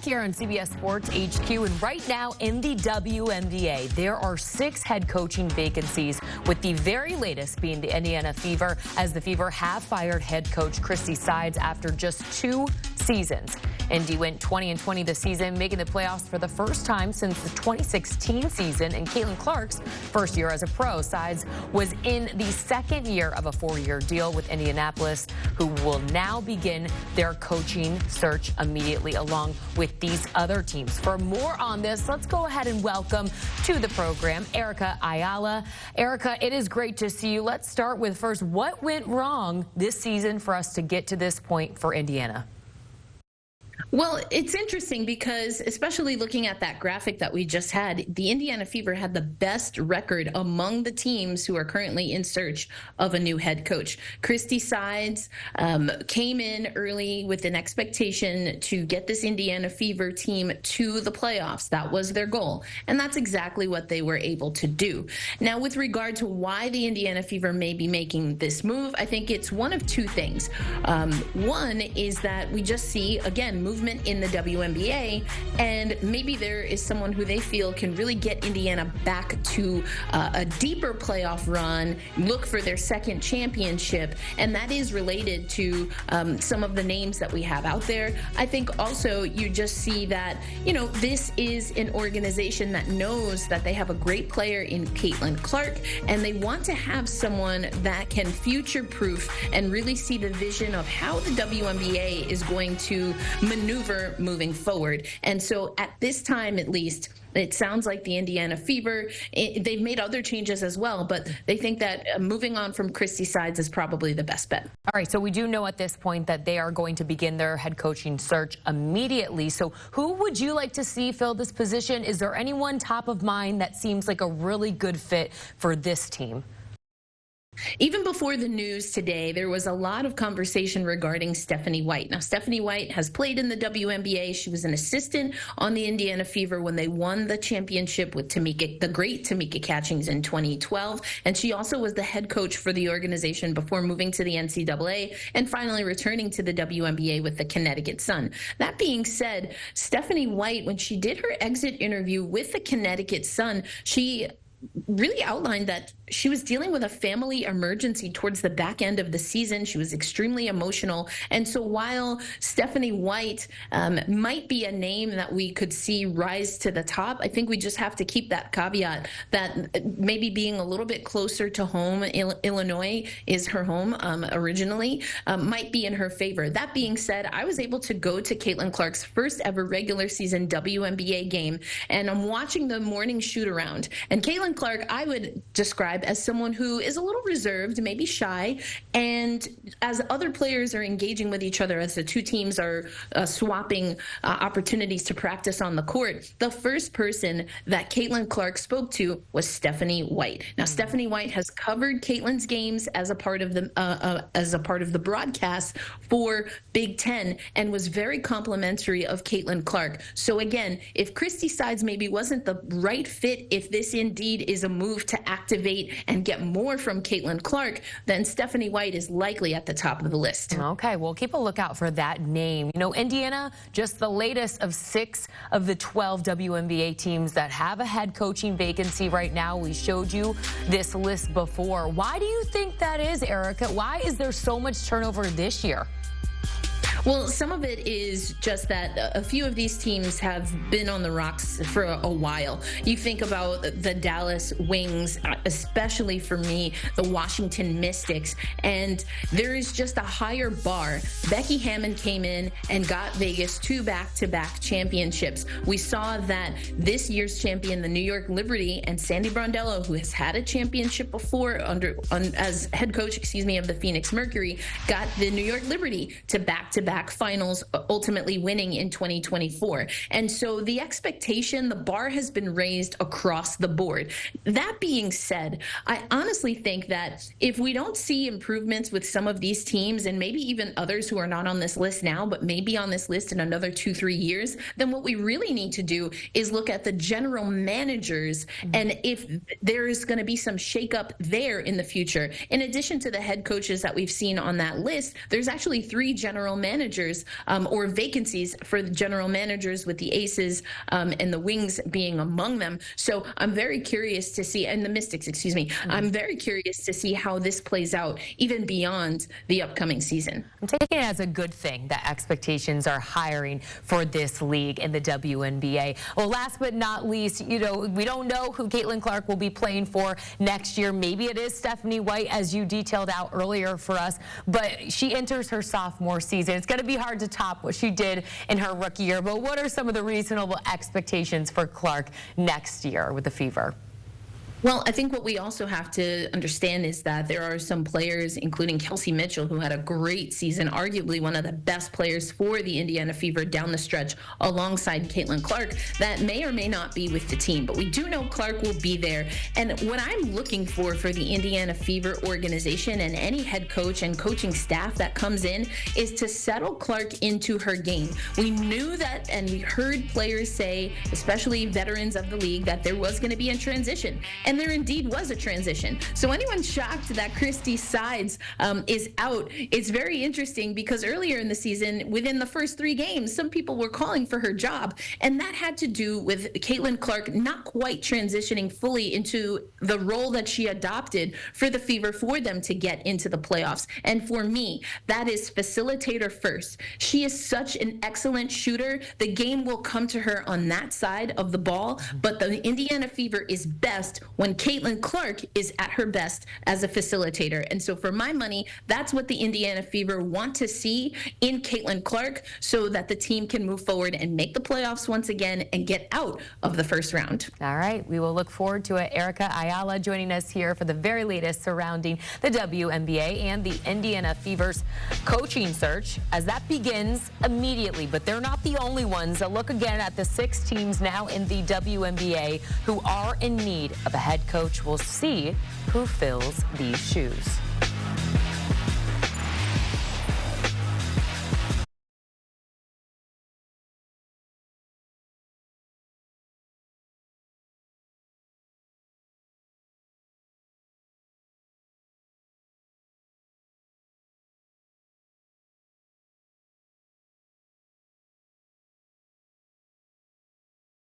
here on CBS Sports HQ, and right now in the WNBA, there are 6 head coaching vacancies, with the very latest being the Indiana Fever, as the Fever have fired head coach Christie Sides after just 2 seasons. Indy went 20-20 this season, making the playoffs for the first time since the 2016 season, and Caitlyn Clark's first year as a pro. Sides was in the second year of a 4-year deal with Indianapolis, who will now begin their coaching search immediately, along with these other teams. For more on this, let's go ahead and welcome to the program Erica Ayala. Erica, it is great to see you. Let's start with first, what went wrong this season for us to get to this point for Indiana? Well, it's interesting because, especially looking at that graphic that we just had, the Indiana Fever had the best record among the teams who are currently in search of a new head coach. Christie Sides came in early with an expectation to get this Indiana Fever team to the playoffs. That was their goal, and that's exactly what they were able to do. Now, with regard to why the Indiana Fever may be making this move, I think it's one of 2 things. One is that we just see, again, movement in the WNBA, and maybe there is someone who they feel can really get Indiana back to a deeper playoff run, look for their second championship, and that is related to some of the names that we have out there. I think also you just see that, you know, this is an organization that knows that they have a great player in Caitlyn Clark, and they want to have someone that can future-proof and really see the vision of how the WNBA is going to maneuver moving forward. And so at this time, at least, it sounds like the Indiana Fever, they've made other changes as well, but they think that moving on from Christie Sides is probably the best bet. All right, so we do know at this point that they are going to begin their head coaching search immediately. So who would you like to see fill this position? Is there anyone top of mind that seems like a really good fit for this team? Even before the news today, there was a lot of conversation regarding Stephanie White. Now, Stephanie White has played in the WNBA. She was an assistant on the Indiana Fever when they won the championship with the great Tamika Catchings in 2012. And she also was the head coach for the organization before moving to the NCAA and finally returning to the WNBA with the Connecticut Sun. That being said, Stephanie White, when she did her exit interview with the Connecticut Sun, she really outlined that she was dealing with a family emergency towards the back end of the season. She was extremely emotional. And so while Stephanie White might be a name that we could see rise to the top, I think we just have to keep that caveat that maybe being a little bit closer to home, Illinois is her home originally, might be in her favor. That being said, I was able to go to Caitlyn Clark's first ever regular season WNBA game, and I'm watching the morning shoot around. And Caitlyn Clark, I would describe as someone who is a little reserved, maybe shy, and as other players are engaging with each other, as the 2 teams are swapping opportunities to practice on the court, the first person that Caitlyn Clark spoke to was Stephanie White. Now, Stephanie White has covered Caitlyn's games as a part of the broadcast for Big Ten and was very complimentary of Caitlyn Clark. So again, if Christie Sides maybe wasn't the right fit, if this indeed is a move to activate and get more from Caitlyn Clark, then Stephanie White is likely at the top of the list. Okay, well, keep a lookout for that name. You know, Indiana, just the latest of 6 of the 12 WNBA teams that have a head coaching vacancy right now. We showed you this list before. Why do you think that is, Erica? Why is there so much turnover this year? Well, some of it is just that a few of these teams have been on the rocks for a while. You think about the Dallas Wings, especially for me, the Washington Mystics, and there is just a higher bar. Becky Hammon came in and got Vegas 2 back-to-back championships. We saw that this year's champion, the New York Liberty, and Sandy Brondello, who has had a championship before as head coach, of the Phoenix Mercury, got the New York Liberty to back-to-back finals, ultimately winning in 2024. And so the expectation, the bar has been raised across the board. That being said, I honestly think that if we don't see improvements with some of these teams, and maybe even others who are not on this list now, but maybe on this list in another 2-3 years, then what we really need to do is look at the general managers and if there is going to be some shakeup there in the future. In addition to the head coaches that we've seen on that list, there's actually 3 general managers managers or vacancies for the general managers, with the Aces and the Wings being among them. So I'm very curious to see, and the Mystics, excuse me, I'm very curious to see how this plays out even beyond the upcoming season. I'm taking it as a good thing that expectations are hiring for this league in the WNBA. Well, last but not least, we don't know who Caitlyn Clark will be playing for next year. Maybe it is Stephanie White, as you detailed out earlier for us, but she enters her sophomore season. It's going to be hard to top what she did in her rookie year, but what are some of the reasonable expectations for Clark next year with the Fever? Well, I think what we also have to understand is that there are some players, including Kelsey Mitchell, who had a great season, arguably one of the best players for the Indiana Fever down the stretch, alongside Caitlyn Clark, that may or may not be with the team. But we do know Clark will be there. And what I'm looking for the Indiana Fever organization and any head coach and coaching staff that comes in is to settle Clark into her game. We knew that, and we heard players say, especially veterans of the league, that there was going to be a transition. And there indeed was a transition. So anyone shocked that Christie Sides is out, it's very interesting, because earlier in the season, within the first 3 games, some people were calling for her job. And that had to do with Caitlyn Clark not quite transitioning fully into the role that she adopted for the Fever for them to get into the playoffs. And for me, that is facilitator first. She is such an excellent shooter. The game will come to her on that side of the ball, but the Indiana Fever is best when Caitlyn Clark is at her best as a facilitator. And so for my money, that's what the Indiana Fever want to see in Caitlyn Clark, so that the team can move forward and make the playoffs once again and get out of the first round. All right, we will look forward to it. Erica Ayala joining us here for the very latest surrounding the WNBA and the Indiana Fever's coaching search as that begins immediately. But they're not the only ones. A look again at the 6 teams now in the WNBA who are in need of a head coach. We'll see who fills these shoes.